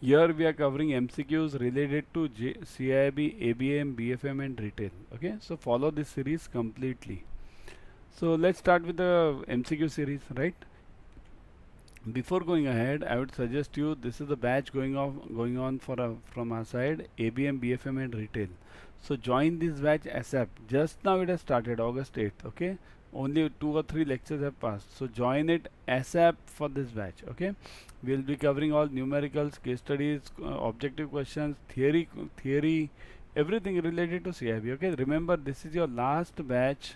Here we are covering MCQs related to CAIIB, ABM, BFM and retail. Okay, so follow this series completely. So let's start with the MCQ series, right? Before going ahead, I would suggest you, this is the batch going on from our side, ABM, BFM and retail. So join this batch ASAP. Just now it has started, August 8th. Okay, only 2 or 3 lectures have passed. So join it ASAP for this batch. Okay, we'll be covering all numericals, case studies, objective questions, theory, everything related to CIB. Okay, remember this is your last batch.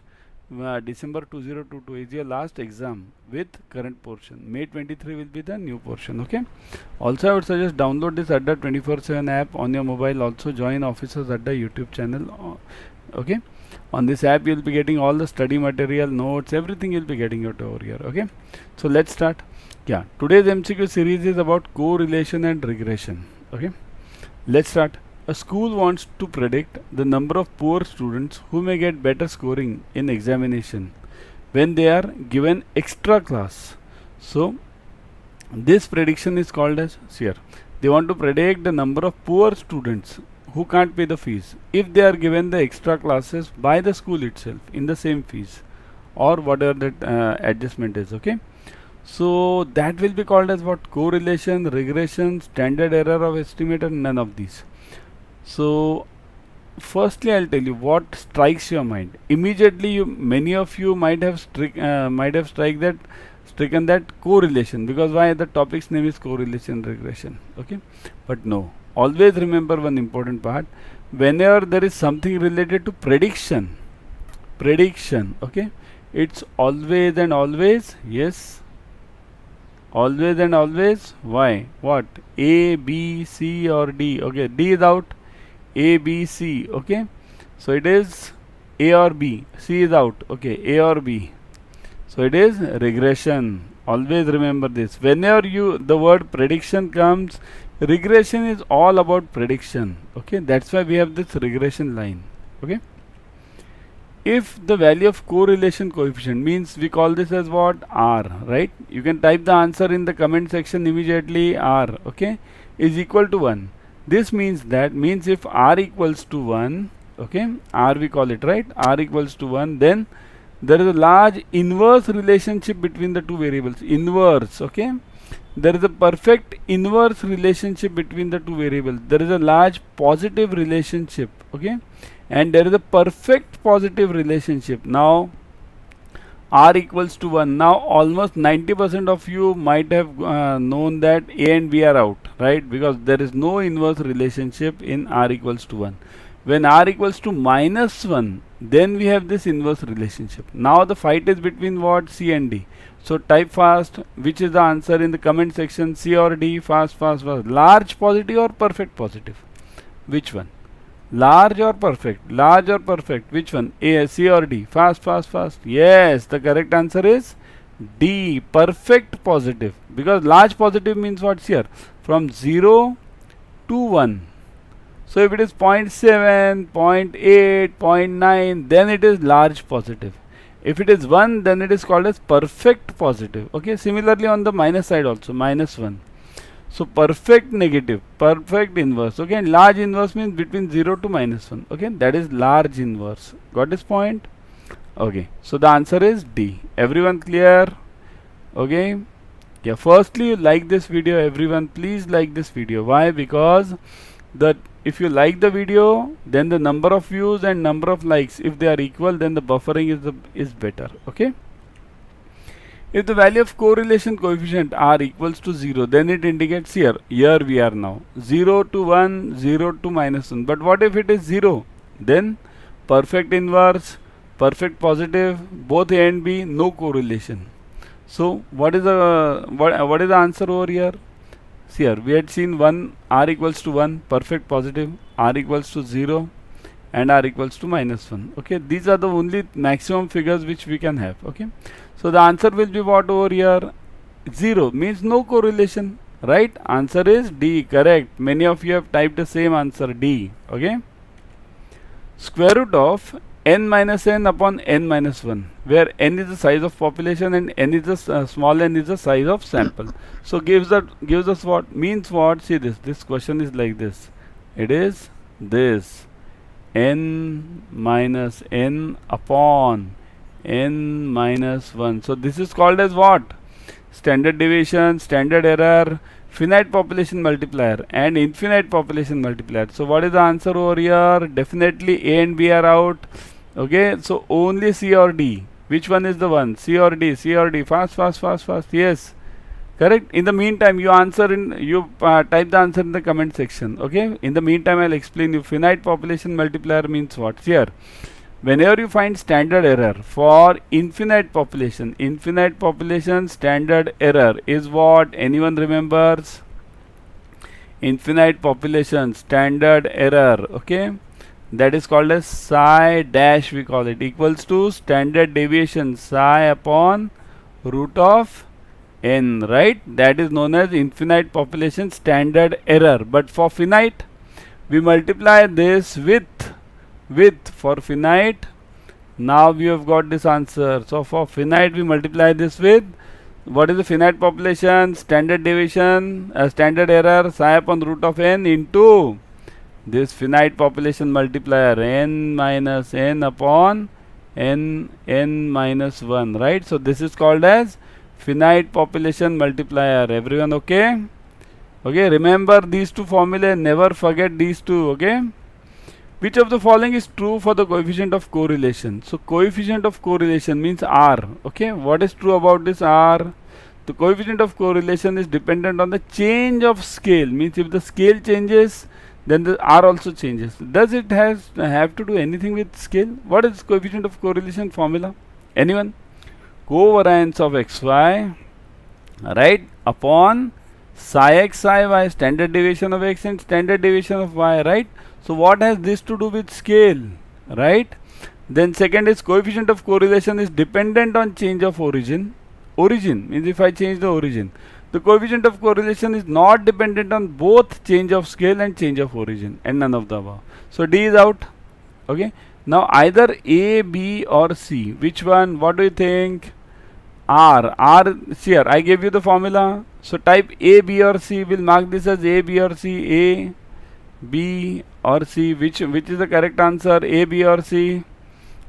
December 2022 is your last exam with current portion. May 23 will be the new portion. Okay, also I would suggest download this Adda 24/7 app on your mobile. Also join Officers Adda YouTube channel. Okay, on this app you'll be getting all the study material, notes, everything you'll be getting it over here. Okay, so let's start. Yeah, today's MCQ series is about correlation and regression. Okay, let's start. A school wants to predict the number of poor students who may get better scoring in examination when they are given extra class. So this prediction is called as here. They want to predict the number of poor students who can't pay the fees if they are given the extra classes by the school itself in the same fees or whatever that adjustment is. Okay, so that will be called as what? Correlation, regression, standard error of estimator, none of these. So firstly I'll tell you what strikes your mind. Immediately many of you might have stricken that correlation, because why? The topic's name is correlation regression. Okay, but no, always remember one important part. Whenever there is something related to prediction, okay, it's always and always, yes, always and always, why, what, A, B, C or D. Okay, D is out, A, B, C. Okay, so it is A or B. C is out. Okay, A or B. So it is regression. Always remember this. Whenever the word prediction comes, regression is all about prediction. Okay, that's why we have this regression line. Okay, if the value of correlation coefficient, means we call this as what? R, right? You can type the answer in the comment section immediately. R, okay, is equal to 1. This means if R equals to 1, okay, R we call it, right? R equals to 1, then there is a large inverse relationship between the two variables. Inverse, okay? There is a perfect inverse relationship between the two variables. There is a large positive relationship, okay? And there is a perfect positive relationship. Now R equals to 1. Now almost 90% of you might have known that A and B are out, right? Because there is no inverse relationship in R equals to 1. When R equals to -1, then we have this inverse relationship. Now the fight is between what? C and D. So type fast which is the answer in the comment section. C or D? Fast. Large positive or perfect positive? Which one? Large or perfect? Large or perfect? Which one? A, C or D? Fast. Yes, the correct answer is D, perfect positive. Because large positive means what's here? From 0 to 1. So if it is 0.7, 0.8, 0.9, then it is large positive. If it is 1, then it is called as perfect positive. Okay, similarly on the minus side also, -1. So perfect negative, perfect inverse. Okay, and large inverse means between 0 to -1. Okay, that is large inverse. Got this point? Okay, so the answer is D. Everyone clear? Okay, yeah, firstly you like this video. Everyone please like this video. Why? Because if you like the video, then the number of views and number of likes, if they are equal, then the buffering is better. Okay, if the value of correlation coefficient R equals to 0, then it indicates here we are now 0 to 1, 0 to -1. But what if it is 0? Then perfect inverse, perfect positive, both A and B, no correlation. So what is the answer over here? See here, we had seen R equals to 1, perfect positive, R equals to 0 and R equals to -1. Okay, these are the only maximum figures which we can have. Okay, so the answer will be what over here? 0 means no correlation, right? Answer is D, correct. Many of you have typed the same answer, D. Okay, square root of n minus n upon n minus 1, where n is the size of population and n is the small n is the size of sample. So gives us what? Means what? See this question is like this. It is this n minus n upon n minus 1. So this is called as what? Standard deviation, standard error, finite population multiplier and infinite population multiplier. So what is the answer over here? Definitely A and B are out. Okay, so only C or D. Which one is the one? C or D? C or D? Fast. Yes, correct. In the meantime, you type the answer in the comment section. Okay, in the meantime, I'll explain you. Finite population multiplier means what? Here, whenever you find standard error for infinite population standard error is what? Anyone remembers? Infinite population standard error, okay, that is called as psi dash, we call it, equals to standard deviation psi upon root of n, right? That is known as infinite population standard error. But for finite, we multiply this with for finite. Now we have got this answer. So for finite, we multiply this with what is the finite population? Standard deviation, standard error psi upon root of n into this finite population multiplier n minus n upon n minus 1, right? So this is called as finite population multiplier. Everyone okay? Okay, remember these two formulae, never forget these two, okay? Which of the following is true for the coefficient of correlation? So coefficient of correlation means R. Okay, what is true about this R? The coefficient of correlation is dependent on the change of scale. Means if the scale changes, then the R also changes. Does it have to do anything with scale? What is coefficient of correlation formula? Anyone? Covariance of xy, right, upon psi x psi y, standard deviation of x and standard deviation of y, right? So what has this to do with scale, right? Then second is coefficient of correlation is dependent on change of origin. Origin means if I change the origin. The coefficient of correlation is not dependent on both change of scale and change of origin, and none of the above. So D is out. Okay. Now either A, B or C. Which one? What do you think? R. Here I gave you the formula. So type A, B or C. We'll mark this as A, B or C. A, B or C. Which is the correct answer? A, B or C?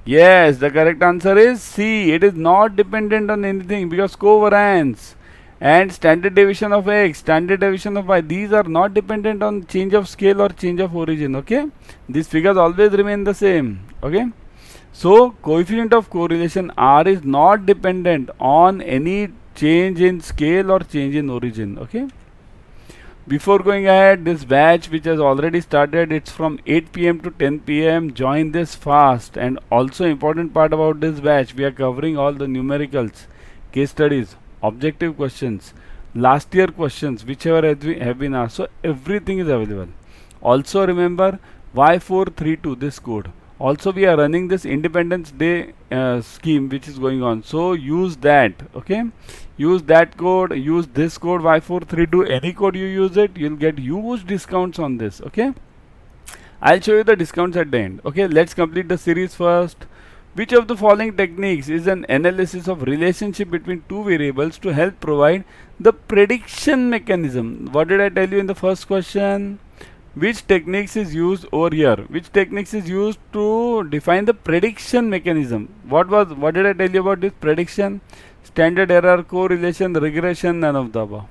Yes, the correct answer is C. It is not dependent on anything because covariance and standard deviation of x, standard deviation of y, these are not dependent on change of scale or change of origin. Okay, these figures always remain the same. Okay, so coefficient of correlation R is not dependent on any change in scale or change in origin. Okay, before going ahead, this batch which has already started, it's from 8 p.m. to 10 p.m. Join this fast. And also important part about this batch, we are covering all the numericals, case studies, objective questions, last year questions, whichever have been asked. So everything is available. Also remember Y432, this code. Also we are running this Independence Day scheme which is going on. So use that. Okay, use that code, use this code Y432. Any code you use it, you'll get huge discounts on this. Okay, I'll show you the discounts at the end. Okay, let's complete the series first. Which of the following techniques is an analysis of relationship between two variables to help provide the prediction mechanism? What did I tell you in the first question? Which techniques is used over here? Which techniques is used to define the prediction mechanism? What did I tell you about this prediction? Standard error, correlation, regression, none of the above.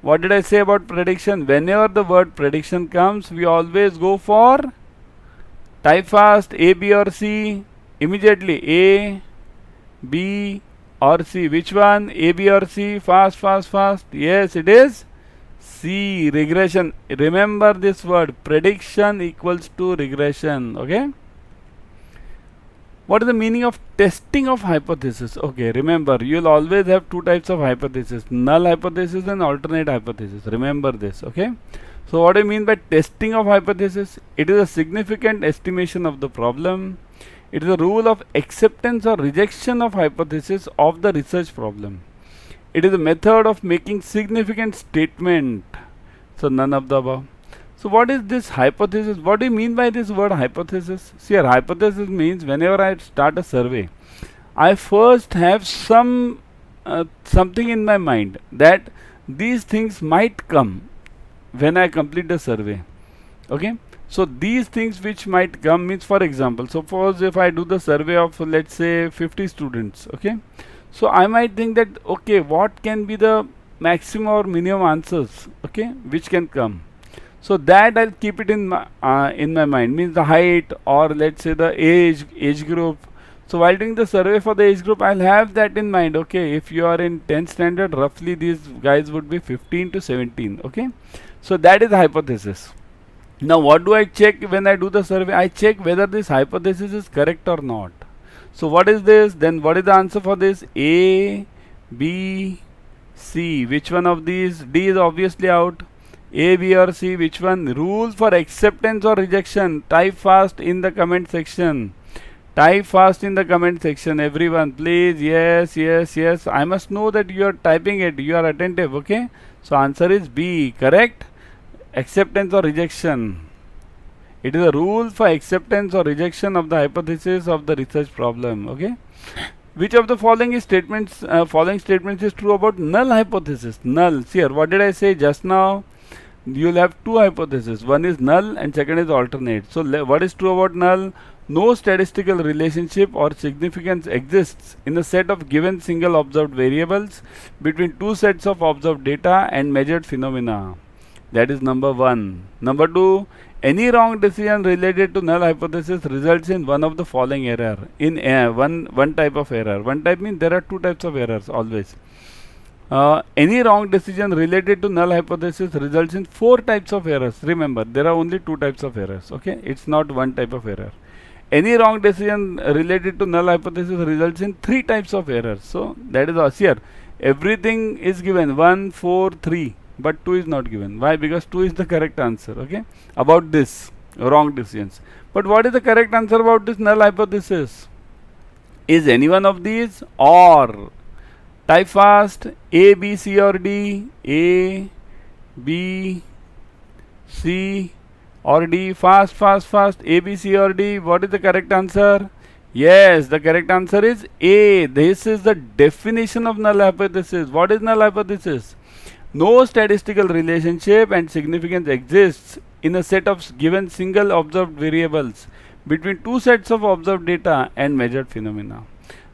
What did I say about prediction? Whenever the word prediction comes, we always go for type fast A, B or C. Immediately A, B or C. Which one? A, B or C? Fast. Yes, it is C, regression. Remember this word, prediction equals to regression. Okay. What is the meaning of testing of hypothesis? Okay, remember you'll always have two types of hypothesis, null hypothesis and alternate hypothesis. Remember this. Okay. So what I mean by testing of hypothesis? It is a significant estimation of the problem. It is a rule of acceptance or rejection of hypothesis of the research problem. It is a method of making significant statement. So none of the above. So what is this hypothesis? What do you mean by this word hypothesis? See, here hypothesis means whenever I start a survey, I first have something in my mind that these things might come when I complete the survey. Okay, so these things which might come means, for example, suppose if I do the survey of, let's say, 50 students. Okay, so I might think that, okay, what can be the maximum or minimum answers, okay, which can come. So that I'll keep it in my mind, means the height, or let's say the age group. So while doing the survey for the age group, I'll have that in mind. Okay, if you are in 10th standard, roughly these guys would be 15 to 17. Okay, so that is the hypothesis. Now what do I check when I do the survey? I check whether this hypothesis is correct or not. So what is this? Then what is the answer for this? A, B, C. Which one of these? D is obviously out. A, B or C, which one? Rules for acceptance or rejection. Type fast in the comment section. Type fast in the comment section, everyone, please. Yes, yes, yes. I must know that you are typing it. You are attentive, okay? So answer is B, correct? Acceptance or rejection. It is a rule for acceptance or rejection of the hypothesis of the research problem, okay? Which of the following statements is true about null hypothesis? Null. See here, what did I say just now? You'll have two hypotheses. One is null and second is alternate. So what is true about null? No statistical relationship or significance exists in a set of given single observed variables between two sets of observed data and measured phenomena. That is number one. Number two, any wrong decision related to null hypothesis results in one of the following error. In one type of error. One type means there are two types of errors always. Any wrong decision related to null hypothesis results in four types of errors. Remember, there are only two types of errors. Okay, it's not one type of error. Any wrong decision related to null hypothesis results in three types of errors. So that is us here. Everything is given 1, 4, 3, but 2 is not given. Why? Because 2 is the correct answer. Okay, about this wrong decisions. But what is the correct answer about this null hypothesis? Is any one of these, or type fast, A, B, C or D? A, B, C or D? Fast, fast, fast. A, B, C or D? What is the correct answer? Yes, the correct answer is A. This is the definition of null hypothesis. What is null hypothesis? No statistical relationship and significance exists in a set of given single observed variables between two sets of observed data and measured phenomena.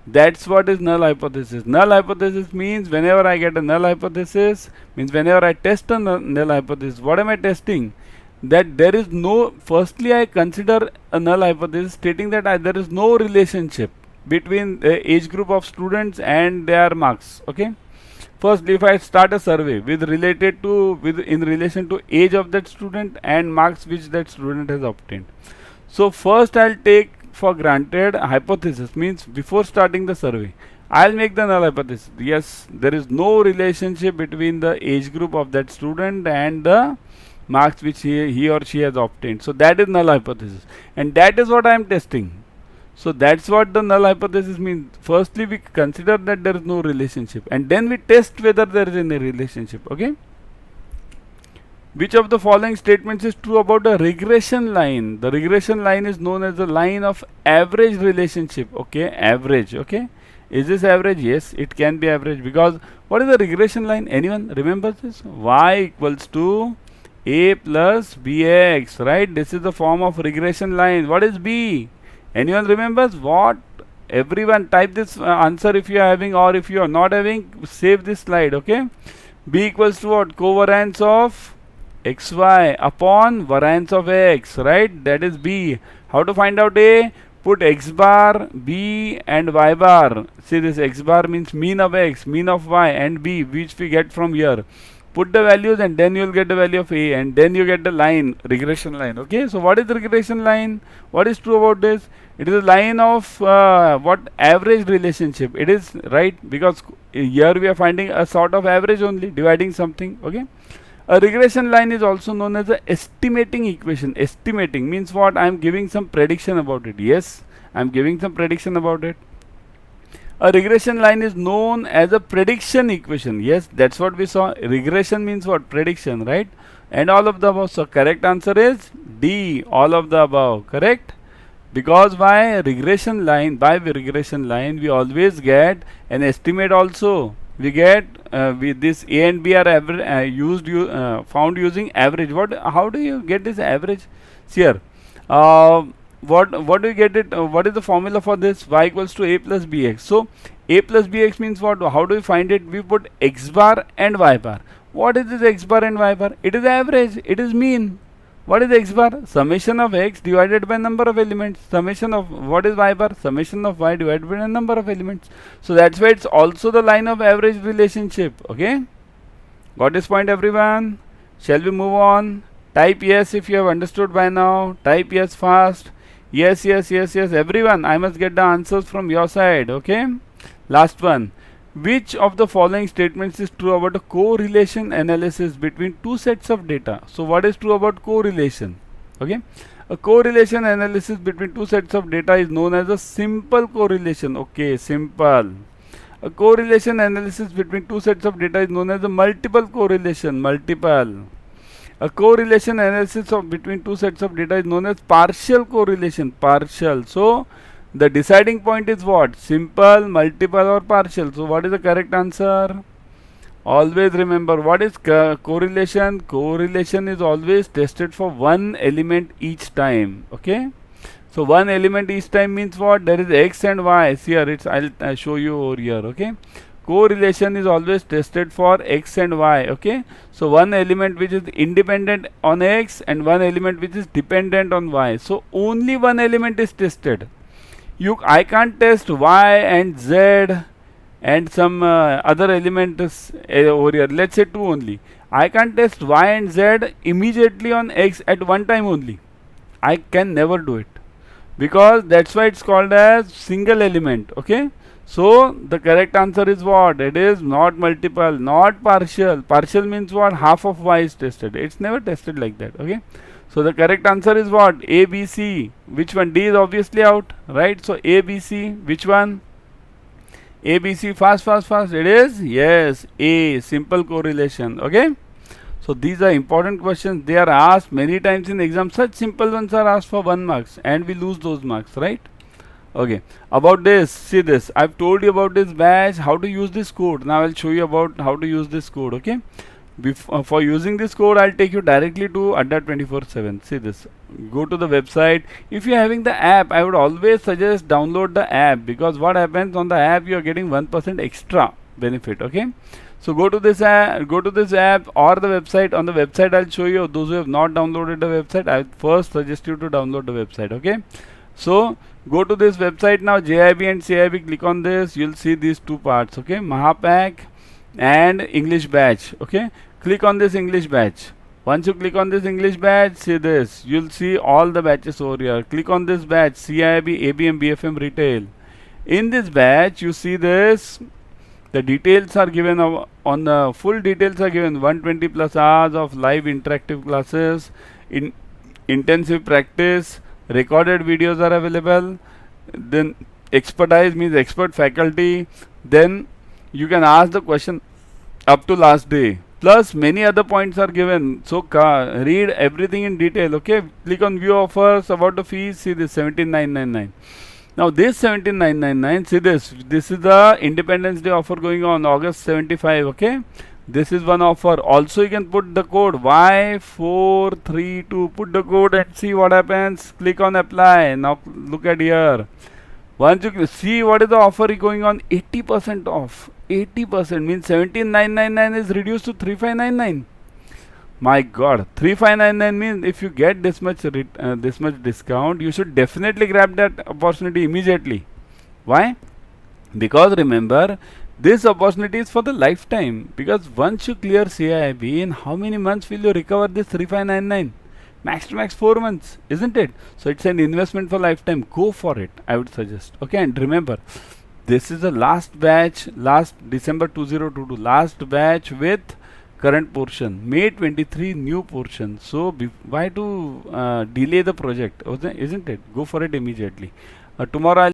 That's what is null hypothesis. Null hypothesis means whenever I get a null hypothesis, means whenever I test a null hypothesis, what am I testing? That there is no, firstly I consider a null hypothesis stating that there is no relationship between the age group of students and their marks. Okay. Firstly, if I start a survey in relation to age of that student and marks which that student has obtained. So first I'll take for granted hypothesis, means before starting the survey I'll make the null hypothesis. Yes, there is no relationship between the age group of that student and the marks which he or she has obtained. So that is null hypothesis, and that is what I am testing. So that's what the null hypothesis means. Firstly, we consider that there is no relationship, and then we test whether there is any relationship. Okay. Which of the following statements is true about a regression line? The regression line is known as the line of average relationship. Okay, average. Okay, is this average? Yes, it can be average, because what is the regression line? Anyone remembers this? Y equals to A plus Bx, right? This is the form of regression line. What is B? Anyone remembers what? Everyone type this answer if you are having, or if you are not having, save this slide. Okay, B equals to what? Covariance of xy upon variance of x, right? That is B. How to find out A? Put x bar, B and y bar. See, this x bar means mean of x, mean of y, and B, which we get from here. Put the values and then you will get the value of A, and then you get the line, regression line. Okay, so what is the regression line? What is true about this? It is a line of what? Average relationship. It is, right, because here we are finding a sort of average only, dividing something. Okay. A regression line is also known as the estimating equation. Estimating means what? I am giving some prediction about it. Yes, I am giving some prediction about it. A regression line is known as a prediction equation. Yes, that's what we saw. Regression means what? Prediction, right? and all of the above. So correct answer is D, all of the above, correct? Because by regression line, we always get an estimate also. We get with this A and B are found using average. How do you get this average? See here, what do you get it? What is the formula for this? Y equals to A plus Bx. So A plus Bx means what? How do we find it? We put x bar and y bar. What is this x bar and y bar? It is average. It is mean. What is x bar? Summation of x divided by number of elements. Summation of what is y bar? Summation of y divided by number of elements. So that's why it's also the line of average relationship. Okay? Got this point, everyone? Shall we move on? Type yes if you have understood by now. Type yes fast. Yes, yes, yes, yes. Everyone, I must get the answers from your side. Okay? Last one. Which of the following statements is true about a correlation analysis between two sets of data? So what is true about correlation? Okay, a correlation analysis between two sets of data is known as a simple correlation. Okay, simple. A correlation analysis between two sets of data is known as a multiple correlation. Multiple. A correlation analysis between two sets of data is known as partial correlation. Partial. So the deciding point is what? Simple, multiple or partial. So what is the correct answer? Always remember, what is correlation? Correlation is always tested for one element each time. Okay. So one element each time means what? There is x and y. See here, I'll show you over here. Okay. Correlation is always tested for x and y. Okay. So one element which is independent on x and one element which is dependent on y. So only one element is tested. I can't test y and z and some other element over here. Let's say 2 only. I can't test y and z immediately on x at one time only. I can never do it, because that's why it's called as single element. Okay. So the correct answer is what? It is not multiple, not partial. Partial means what? Half of y is tested. It's never tested like that. Okay. So the correct answer is what? A, B, C. Which one? D is obviously out, right? So A, B, C. Which one? A, B, C. Fast, fast, fast. It is? Yes. A. Simple correlation. Okay. So these are important questions. They are asked many times in exam. Such simple ones are asked for 1 marks and we lose those marks, right? Okay. About this, see this. I've told you about this batch, how to use this code. Now I'll show you about how to use this code. Okay. For using this code, I'll take you directly to Adda 24/7. See this. Go to the website. If you're having the app, I would always suggest download the app, because what happens on the app, you're getting 1% extra benefit. Okay. So go to this app or the website. On the website, I'll show you. Those who have not downloaded the website, I first suggest you to download the website. Okay. So go to this website now, JAIIB and CAIIB. Click on this. You'll see these two parts. Okay. Mahapack and English batch. Okay. Click on this English batch. Once you click on this English batch, see this. You'll see all the batches over here. Click on this batch, CAIIB, ABM, BFM, Retail. In this batch, you see this. The details are given on the full details are given. 120 plus hours of live interactive classes, in intensive practice, recorded videos are available. Then expertise means expert faculty. Then you can ask the question up to last day. Plus many other points are given. So read everything in detail. Okay. Click on view offers. About the fees, see this 17,999. Now this 17,999, see this. This is the Independence Day offer going on August 75. Okay. This is one offer. Also you can put the code Y432. Put the code and see what happens. Click on apply. Now look at here. Once you see what is the offer going on, 80% off. 80% means 17,999 is reduced to 3,599. My God, 3,599 means if you get this much discount, you should definitely grab that opportunity immediately. Why? Because remember, this opportunity is for the lifetime. Because once you clear CAIIB, in how many months will you recover this 3,599? Max to max 4 months, isn't it? So it's an investment for lifetime. Go for it, I would suggest. Okay, and remember, this is the last batch, last December 2022, last batch with current portion. May 23 new portion. So why to delay the project, isn't it? Go for it immediately. Tomorrow I'll